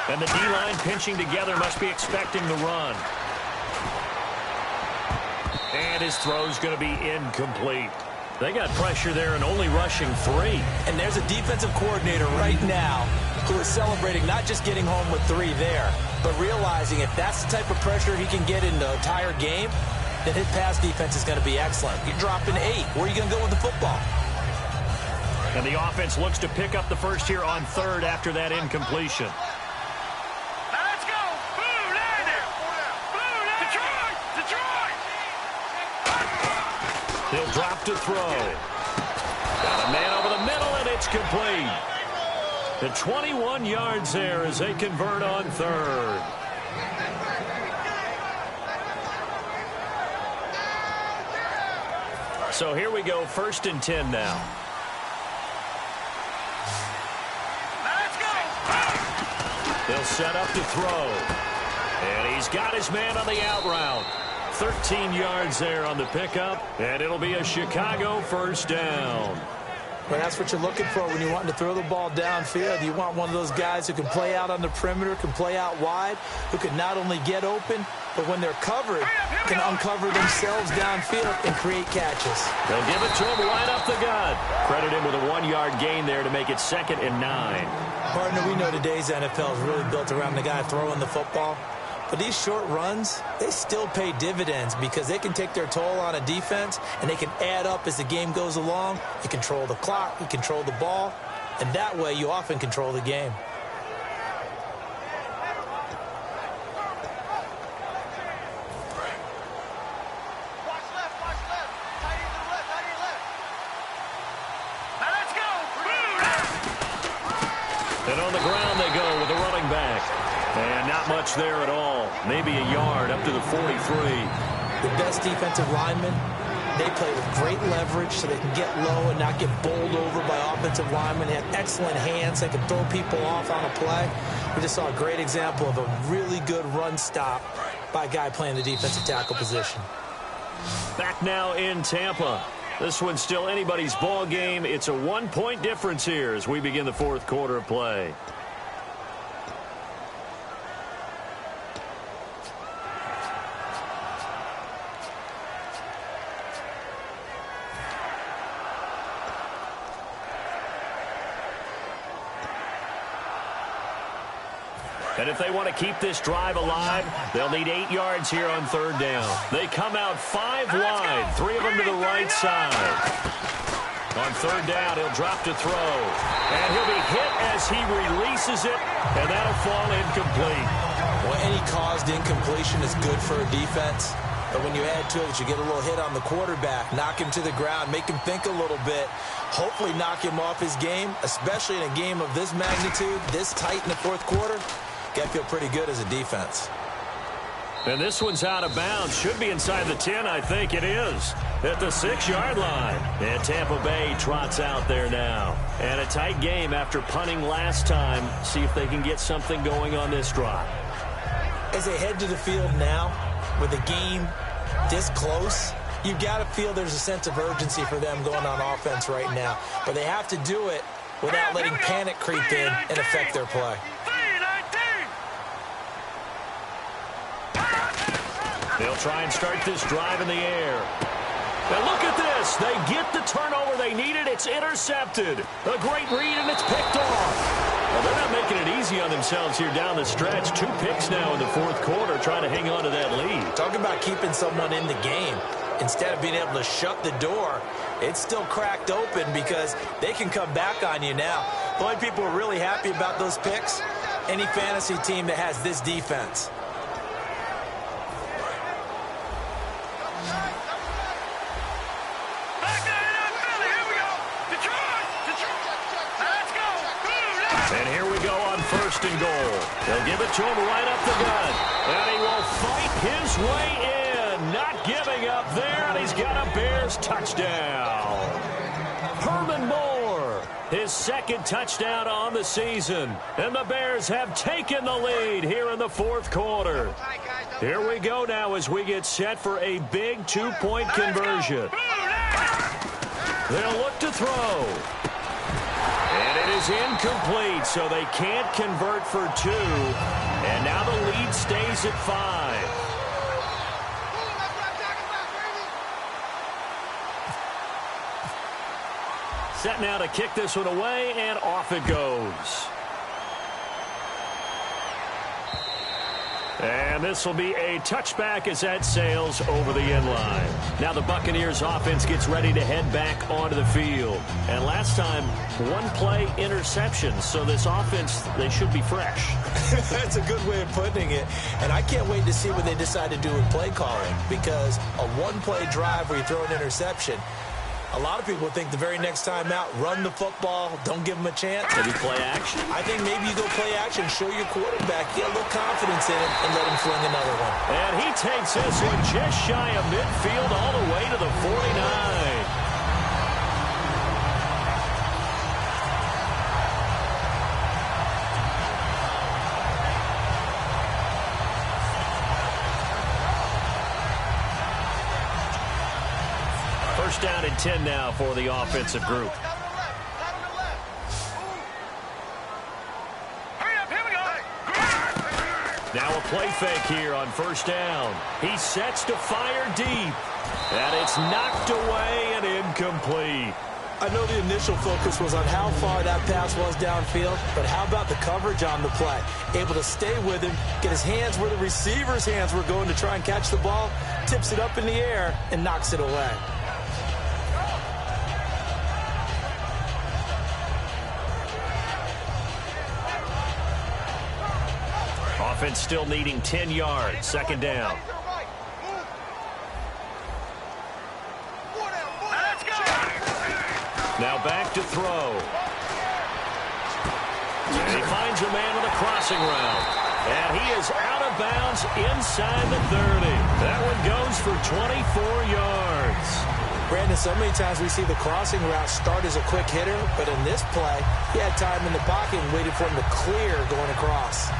And the D-line pinching together, must be expecting the run. And his throw's going to be incomplete. They got pressure there and only rushing 3. And there's a defensive coordinator right now who is celebrating not just getting home with 3 there, but realizing if that's the type of pressure he can get in the entire game, then his pass defense is going to be excellent. You're dropping 8. Where are you going to go with the football? And the offense looks to pick up the first here on third after that incompletion. Let's go! Blue, land it! Blue, land Detroit! Detroit! He'll drop to throw. Got a man over the middle, and it's complete. The 21 yards there as they convert on third. So here we go, 1st and 10 now. Let's go! He'll set up to throw. And he's got his man on the out route. 13 yards there on the pickup, and it'll be a Chicago first down. Well, that's what you're looking for when you're wanting to throw the ball downfield. You want one of those guys who can play out on the perimeter, can play out wide, who can not only get open, but when they're covered, can uncover themselves downfield and create catches. They'll give it to him right up the gut. Credit him with a 1-yard gain there to make it 2nd and 9. Partner, we know today's NFL is really built around the guy throwing the football. But these short runs, they still pay dividends because they can take their toll on a defense and they can add up as the game goes along. You control the clock, you control the ball, and that way you often control the game. Watch left, watch left. Tight end to the left, tight end left. Now let's go! Blue, And on the ground they go with the running back. And not much there at all. Maybe a yard up to the 43. The best defensive linemen, they play with great leverage so they can get low and not get bowled over by offensive linemen. They have excellent hands. They can throw people off on a play. We just saw a great example of a really good run stop by a guy playing the defensive tackle position. Back now in Tampa. This one's still anybody's ball game. It's a 1-point difference here as we begin the 4th quarter of play. And if they want to keep this drive alive, they'll need 8 yards here on 3rd down. They come out 5 wide, 3 of them to the right side. On 3rd down, he'll drop to throw. And he'll be hit as he releases it, and that'll fall incomplete. Well, any caused incompletion is good for a defense. But when you add to it, you get a little hit on the quarterback, knock him to the ground, make him think a little bit, hopefully knock him off his game, especially in a game of this magnitude, this tight in the 4th quarter. Got to feel pretty good as a defense. And this one's out of bounds. Should be inside the 10, I think it is. At the 6-yard line. And Tampa Bay trots out there now. And a tight game after punting last time. See if they can get something going on this drive. As they head to the field now, with the game this close, you've got to feel there's a sense of urgency for them going on offense right now. But they have to do it without letting panic creep in and affect their play. They'll try and start this drive in the air. And look at this. They get the turnover they needed. It's intercepted. A great read, and it's picked off. Well, they're not making it easy on themselves here down the stretch. 2 picks now in the 4th quarter, trying to hang on to that lead. Talk about keeping someone in the game. Instead of being able to shut the door, it's still cracked open because they can come back on you now. The only people who are really happy about those picks, any fantasy team that has this defense. 1st and goal. They'll give it to him right up the gut. And he will fight his way in. Not giving up there, and he's got a Bears touchdown. Herman Moore, his 2nd touchdown on the season. And the Bears have taken the lead here in the 4th quarter. Here we go now as we get set for a big 2-point conversion. They'll look to throw. And it is incomplete, so they can't convert for 2. And now the lead stays at 5. Set now to kick this one away, and off it goes. And this will be a touchback as that sails over the end line. Now the Buccaneers offense gets ready to head back onto the field. And last time, 1-play interception. So this offense, they should be fresh. That's a good way of putting it. And I can't wait to see what they decide to do with play calling. Because a 1-play drive where you throw an interception, a lot of people think the very next time out, run the football, don't give them a chance. Maybe play action. I think maybe you go play action, show your quarterback, get a little confidence in him, and let him fling another one. And he takes this one just shy of midfield all the way to the 49. First down and 10 now for the offensive group. Now a play fake here on 1st down. He sets to fire deep. And it's knocked away and incomplete. I know the initial focus was on how far that pass was downfield, but how about the coverage on the play? Able to stay with him, get his hands where the receiver's hands were going to try and catch the ball, tips it up in the air, and knocks it away. Offense still needing 10 yards. 2nd down. Now back to throw. And he finds a man with a crossing route. And he is out of bounds inside the 30. That one goes for 24 yards. Brandon, so many times we see the crossing route start as a quick hitter, but in this play, he had time in the pocket and waited for him to clear going across.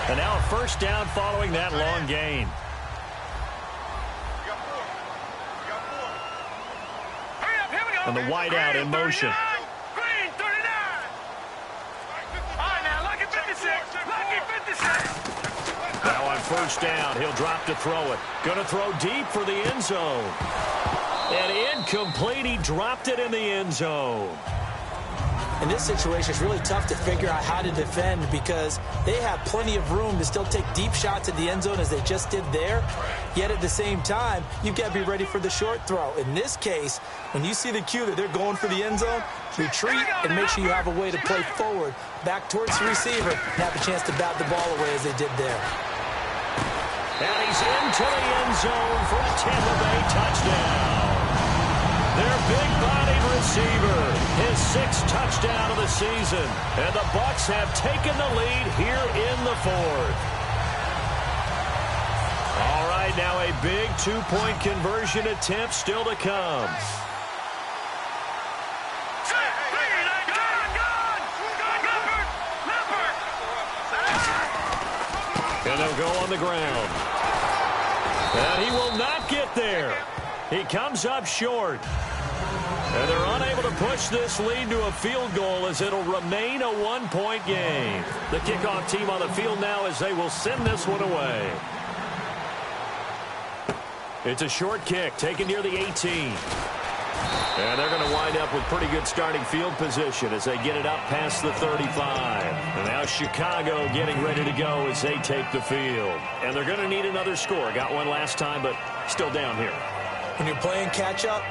And now a 1st down following that long gain. And the wideout in motion. Green, 39. All right, now, lucky 56. Lucky 56. Now on 1st down, he'll drop to throw it. Going to throw deep for the end zone. And incomplete. He dropped it in the end zone. In this situation, it's really tough to figure out how to defend because they have plenty of room to still take deep shots at the end zone as they just did there. Yet at the same time, you've got to be ready for the short throw. In this case, when you see the cue that they're going for the end zone, retreat and make sure you have a way to play forward, back towards the receiver, and have a chance to bat the ball away as they did there. And he's into the end zone for a Tampa Bay touchdown. Their big-bodied receiver, his 6th touchdown of the season. And the Bucs have taken the lead here in the 4th. All right, now a big 2-point conversion attempt still to come. And they'll go on the ground. And he will not get there. He comes up short. And they're unable to push this lead to a field goal as it'll remain a 1-point game. The kickoff team on the field now as they will send this one away. It's a short kick taken near the 18. And they're going to wind up with pretty good starting field position as they get it up past the 35. And now Chicago getting ready to go as they take the field. And they're going to need another score. Got one last time, but still down here. When you're playing catch-up,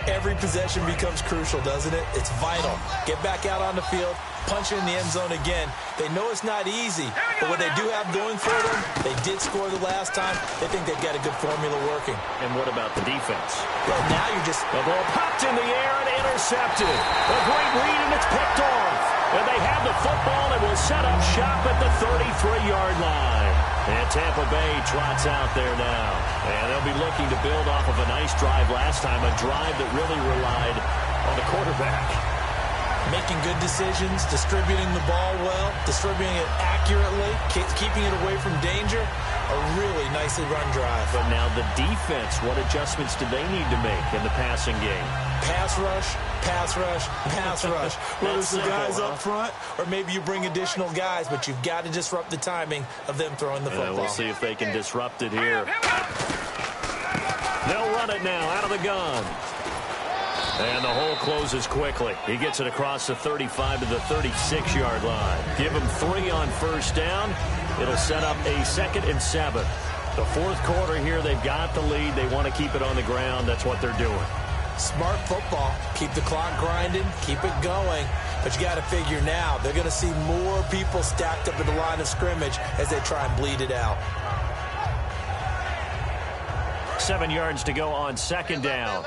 every possession becomes crucial, doesn't it? It's vital. Get back out on the field, punch it in the end zone again. They know it's not easy, but what they do have going for them, they did score the last time. They think they've got a good formula working. And what about the defense? Well, now you're just... The ball popped in the air and intercepted. A great read, and it's picked off. And they have the football and will set up shop at the 33-yard line. And Tampa Bay trots out there now. And they'll be looking to build off of a nice drive last time, a drive that really relied on the quarterback. Making good decisions, distributing the ball well, distributing it accurately, keeping it away from danger. A really nicely run drive. But now the defense, what adjustments do they need to make in the passing game? Pass rush, pass rush, pass rush. Whether it's the guys huh? up front or maybe you bring additional guys, but you've got to disrupt the timing of them throwing the football. We'll see if they can disrupt it here. They'll run it now out of the gun. And the hole closes quickly. He gets it across the 35 to the 36-yard line. Give him 3 on first down. It'll set up a 2nd and 7. The fourth quarter here, they've got the lead. They want to keep it on the ground. That's what they're doing. Smart football. Keep the clock grinding. Keep it going. But you got to figure now, they're going to see more people stacked up at the line of scrimmage as they try and bleed it out. 7 yards to go on 2nd down.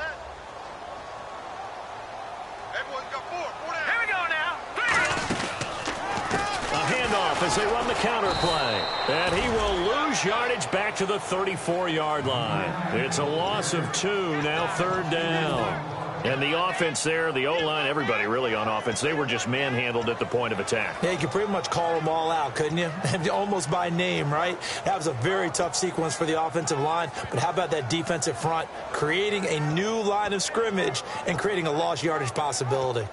As they run the counter play. And he will lose yardage back to the 34-yard line. It's a loss of 2, now 3rd down. And the offense there, the O-line, everybody really on offense, they were just manhandled at the point of attack. Yeah, you could pretty much call them all out, couldn't you? Almost by name, right? That was a very tough sequence for the offensive line. But how about that defensive front creating a new line of scrimmage and creating a lost yardage possibility?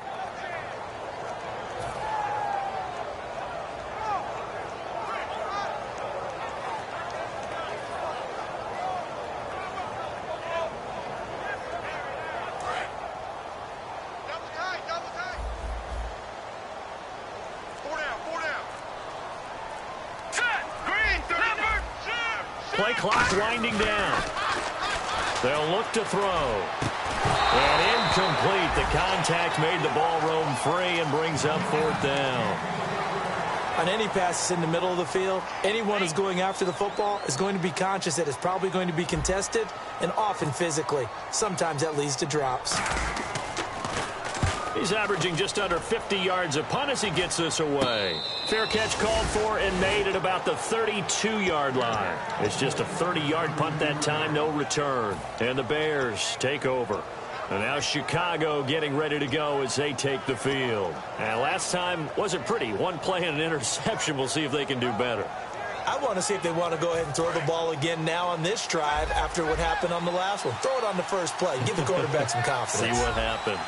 Play clock winding down. They'll look to throw. And incomplete. The contact made the ball roam free and brings up 4th down. On any passes in the middle of the field, anyone who's going after the football is going to be conscious that it's probably going to be contested and often physically. Sometimes that leads to drops. He's averaging just under 50 yards a punt as he gets this away. Fair catch called for and made at about the 32-yard line. It's just a 30-yard punt that time, no return. And the Bears take over. And now Chicago getting ready to go as they take the field. And last time wasn't pretty. 1 play and an interception. We'll see if they can do better. I want to see if they want to go ahead and throw the ball again now on this drive after what happened on the last one. Throw it on the first play. Give the quarterback some confidence. See what happens.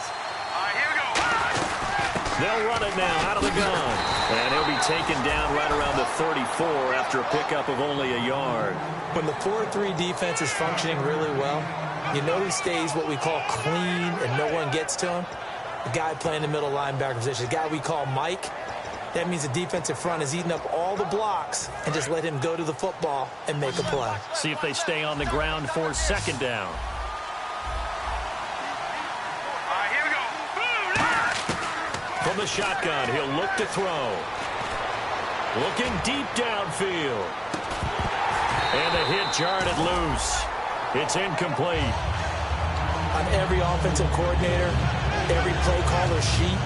They'll run it now out of the gun. And he'll be taken down right around the 34 after a pickup of only a yard. When the 4-3 defense is functioning really well, you know he stays what we call clean and no one gets to him. The guy playing the middle linebacker position, the guy we call Mike. That means the defensive front is eating up all the blocks and just let him go to the football and make a play. See if they stay on the ground for 2nd down. From the shotgun, he'll look to throw. Looking deep downfield. And the hit jarred it loose. It's incomplete. On every offensive coordinator, every play caller sheet,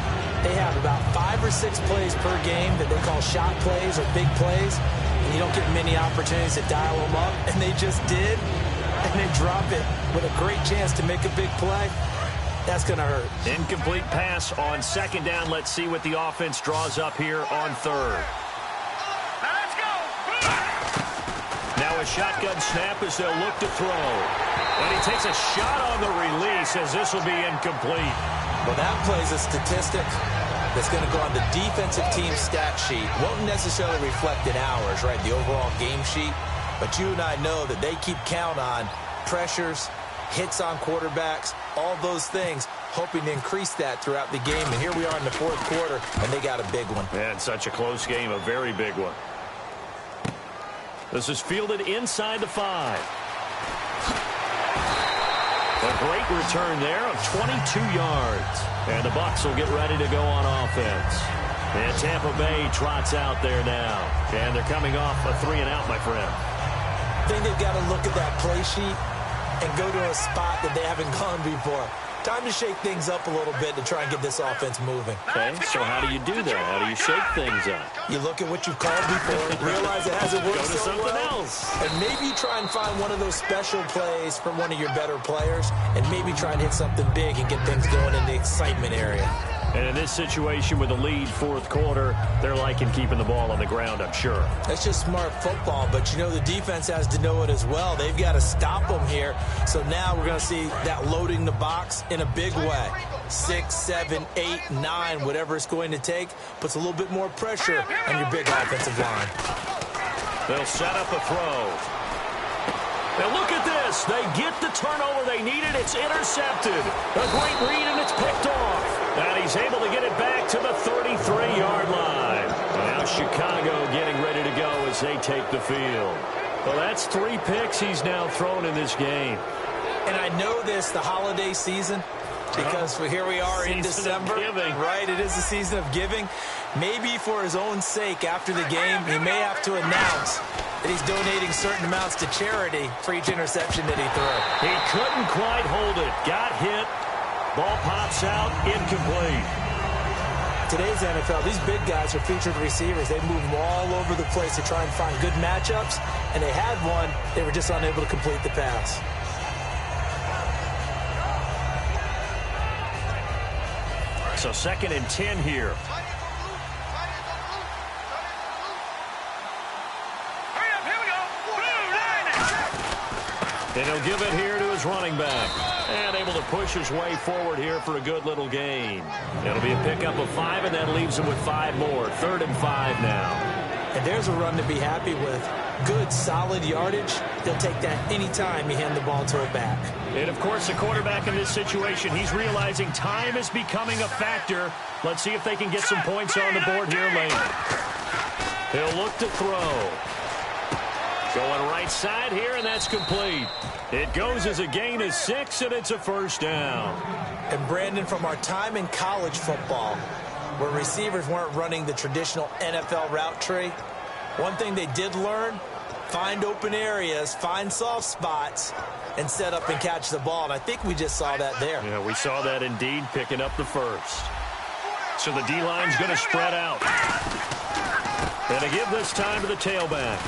they have about 5 or 6 plays per game that they call shot plays or big plays. And you don't get many opportunities to dial them up. And they just did. And they drop it with a great chance to make a big play. That's going to hurt. Incomplete pass on 2nd down. Let's see what the offense draws up here on 3rd. Let's go. Now a shotgun snap as they'll look to throw. And he takes a shot on the release as this will be incomplete. Well, that plays a statistic that's going to go on the defensive team stat sheet. Won't necessarily reflect in hours, right, the overall game sheet. But you and I know that they keep count on pressures, hits on quarterbacks, all those things, hoping to increase that throughout the game. And here we are in the 4th quarter, and they got a big one. And such a close game, a very big one. This is fielded inside the 5. A great return there of 22 yards. And the Bucs will get ready to go on offense. And Tampa Bay trots out there now. And they're coming off a 3-and-out, my friend. I think they've got to look at that play sheet and go to a spot that they haven't gone before. Time to shake things up a little bit to try and get this offense moving. Okay, so how do you do that? How do you shake things up? You look at what you've called before, realize it hasn't worked Go to so something well, else. and maybe try and find one of those special plays from one of your better players, and maybe try and hit something big and get things going in the excitement area. And in this situation with the lead fourth quarter, they're liking keeping the ball on the ground, I'm sure. That's just smart football, but you know the defense has to know it as well. They've got to stop them here. So now we're going to see that loading the box in a big way. 6, 7, 8, 9, whatever it's going to take, puts a little bit more pressure on your big offensive line. They'll set up a throw. Now look at this. They get the turnover they needed. It's intercepted. A great read, and it's picked off. And he's able to get it back to the 33-yard line. Now Chicago getting ready to go as they take the field. Well, that's 3 picks he's now thrown in this game. And I know this, the holiday season, because here we are in December. Right, it is the season of giving. Maybe for his own sake, after the game, he may have to announce that he's donating certain amounts to charity for each interception that he threw. He couldn't quite hold it. Got hit. Ball pops out, incomplete. Today's NFL, these big guys are featured receivers. They move them all over the place to try and find good matchups, and they had one. They were just unable to complete the pass. So 2nd and 10 here. And he'll give it here to his running back. And able to push his way forward here for a good little gain. It'll be a pickup of 5, and that leaves him with 5 more. 3rd and 5 now. And there's a run to be happy with. Good, solid yardage. He'll take that any time you hand the ball to a back. And, of course, the quarterback in this situation, he's realizing time is becoming a factor. Let's see if they can get some points on the board here later. He'll look to throw. Going right side here, and that's complete. It goes as a gain of 6, and it's a first down. And, Brandon, from our time in college football, where receivers weren't running the traditional NFL route tree, one thing they did learn, find open areas, find soft spots, and set up and catch the ball. And I think we just saw that there. Yeah, we saw that indeed, picking up the first. So the D-line's going to spread out. And to give this time to the tailback.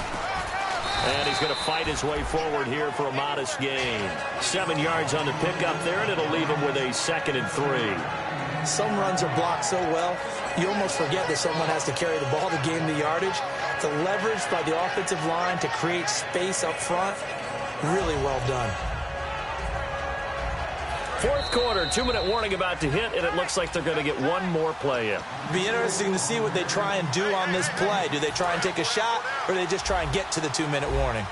And he's going to fight his way forward here for a modest gain. 7 yards on the pickup there, and it'll leave him with a 2nd and 3. Some runs are blocked so well, you almost forget that someone has to carry the ball to gain the yardage. The leverage by the offensive line to create space up front, really well done. 4th quarter, 2-minute warning about to hit, and it looks like they're going to get one more play in. Be interesting to see what they try and do on this play. Do they try and take a shot, or do they just try and get to the 2-minute warning?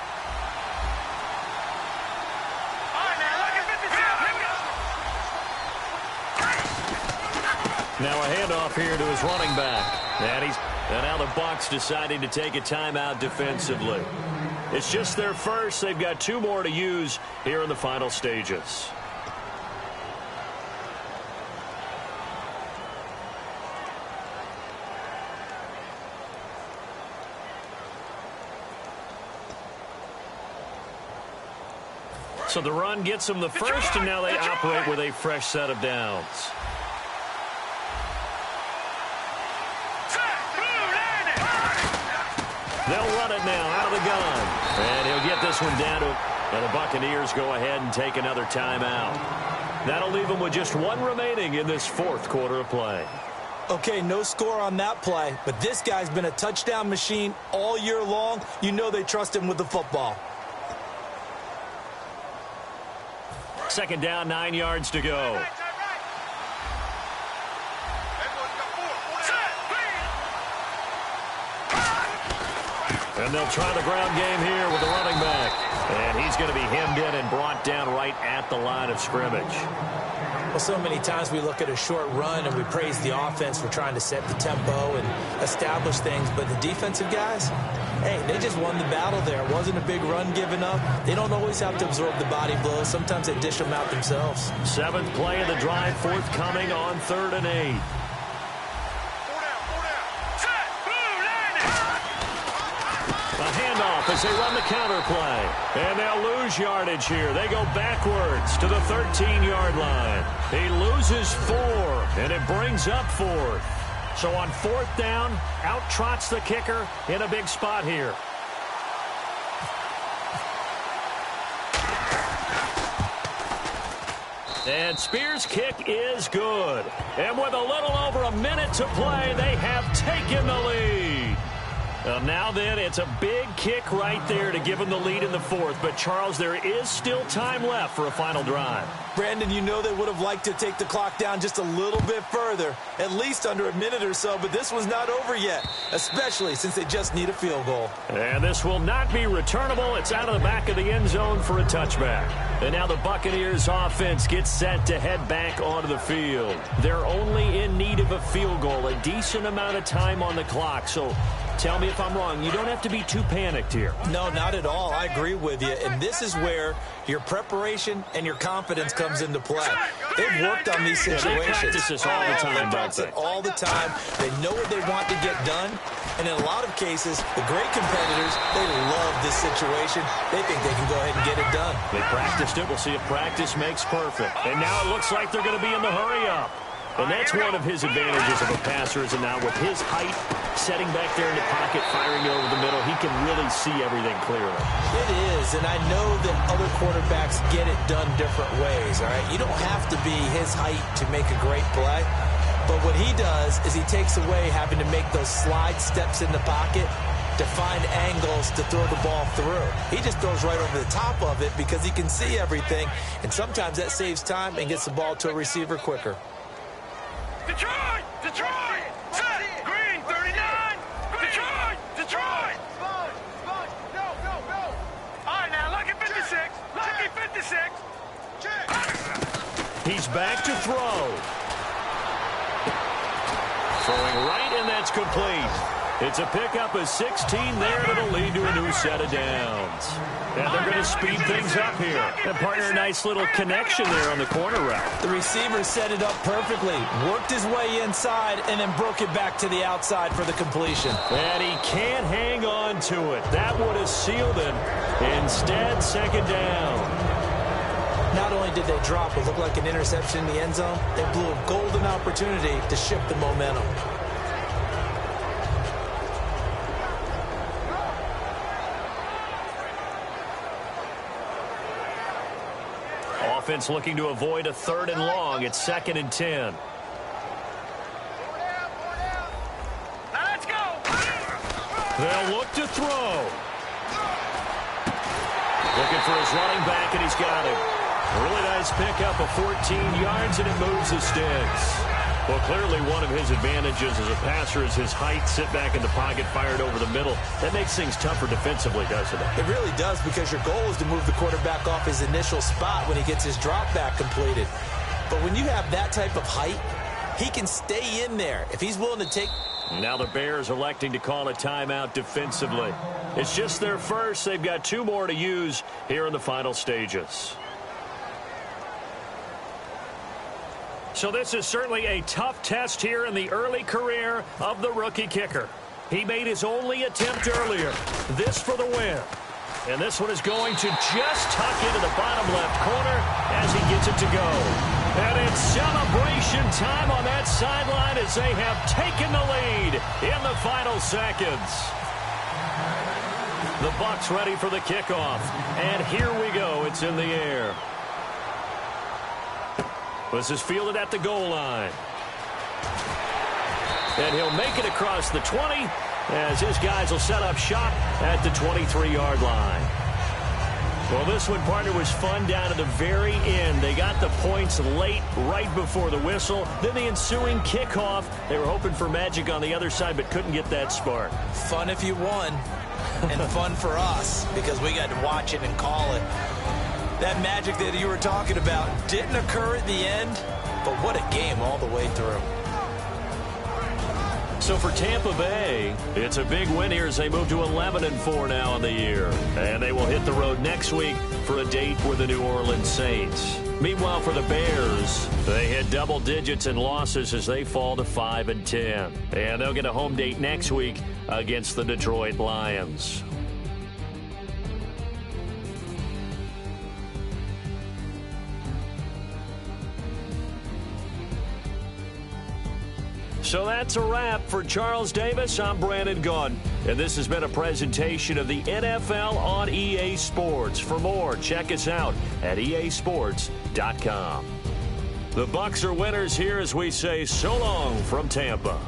Now a handoff here to his running back. And now the Bucs deciding to take a timeout defensively. It's just their first. They've got 2 more to use here in the final stages. So the run gets them the first, and now they operate with a fresh set of downs. They'll run it now out of the gun. And he'll get this one down to him. And the Buccaneers go ahead and take another timeout. That'll leave them with just 1 remaining in this 4th quarter of play. Okay, no score on that play, but this guy's been a touchdown machine all year long. You know they trust him with the football. 2nd down, 9 yards to go. And they'll try the ground game here with the running back. And he's going to be hemmed in and brought down right at the line of scrimmage. Well, so many times we look at a short run and we praise the offense for trying to set the tempo and establish things. But the defensive guys, hey, they just won the battle there. It wasn't a big run given up. They don't always have to absorb the body blows. Sometimes they dish them out themselves. 7th play of the drive, forthcoming on 3rd and 8. A handoff as they run the counter play. And they'll lose yardage here. They go backwards to the 13-yard line. He loses 4, and it brings up 4th. So on 4th down, out trots the kicker in a big spot here. And Spears' kick is good. And with a little over a minute to play, they have taken the lead. Now then, it's a big kick right there to give them the lead in the 4th. But, Charles, there is still time left for a final drive. Brandon, you know they would have liked to take the clock down just a little bit further, at least under a minute or so, but this was not over yet, especially since they just need a field goal. And this will not be returnable. It's out of the back of the end zone for a touchback. And now the Buccaneers offense gets set to head back onto the field. They're only in need of a field goal, a decent amount of time on the clock. So tell me if I'm wrong. You don't have to be too panicked here. No, not at all. I agree with you. And this is where your preparation and your confidence comes into play. They've worked on these situations. They practice this all the time, they practice it all the time. They know what they want to get done. And in a lot of cases, the great competitors, they love this situation. They think they can go ahead and get it done. They practiced it. We'll see if practice makes perfect. And now it looks like they're going to be in the hurry-up. And that's one of his advantages of a passer, is now with his height, setting back there in the pocket, firing over the middle, he can really see everything clearly. It is, and I know that other quarterbacks get it done different ways, all right? You don't have to be his height to make a great play, but what he does is he takes away having to make those slide steps in the pocket to find angles to throw the ball through. He just throws right over the top of it because he can see everything, and sometimes that saves time and gets the ball to a receiver quicker. Detroit! Detroit! Set! Green, 39! Detroit! Detroit! Go! All right, now, lucky 56. Lucky 56. He's back to throw. Throwing right, and that's complete. It's a pickup of 16 there that'll lead to a new set of downs. And they're going to speed things up here. And partner, a nice little connection there on the corner route. The receiver set it up perfectly, worked his way inside, and then broke it back to the outside for the completion. And he can't hang on to it. That would have sealed him. Instead, second down. Not only did they drop what looked like an interception in the end zone, they blew a golden opportunity to shift the momentum. Offense looking to avoid a 3rd and long. It's 2nd and 10. Now let's go. They'll look to throw. Looking for his running back, and he's got him. A really nice pickup of 14 yards, and it moves the sticks. Well, clearly one of his advantages as a passer is his height, sit back in the pocket, fired over the middle. That makes things tougher defensively, doesn't it? It really does, because your goal is to move the quarterback off his initial spot when he gets his drop back completed. But when you have that type of height, he can stay in there if he's willing to take. Now the Bears electing to call a timeout defensively. It's just their first. They've got 2 more to use here in the final stages. So this is certainly a tough test here in the early career of the rookie kicker. He made his only attempt earlier. This for the win. And this one is going to just tuck into the bottom left corner as he gets it to go. And it's celebration time on that sideline as they have taken the lead in the final seconds. The Bucs ready for the kickoff. And here we go. It's in the air. This is fielded at the goal line. And he'll make it across the 20 as his guys will set up shop at the 23-yard line. Well, this one, partner, was fun down to the very end. They got the points late, right before the whistle. Then the ensuing kickoff. They were hoping for magic on the other side, but couldn't get that spark. Fun if you won, and fun for us, because we got to watch it and call it. That magic that you were talking about didn't occur at the end, but what a game all the way through. So for Tampa Bay, it's a big win here as they move to 11-4 now on the year. And they will hit the road next week for a date with the New Orleans Saints. Meanwhile, for the Bears, they hit double digits in losses as they fall to 5-10. And they'll get a home date next week against the Detroit Lions. So that's a wrap for Charles Davis. I'm Brandon Gaudin, and this has been a presentation of the NFL on EA Sports. For more, check us out at easports.com. The Bucs are winners here as we say so long from Tampa.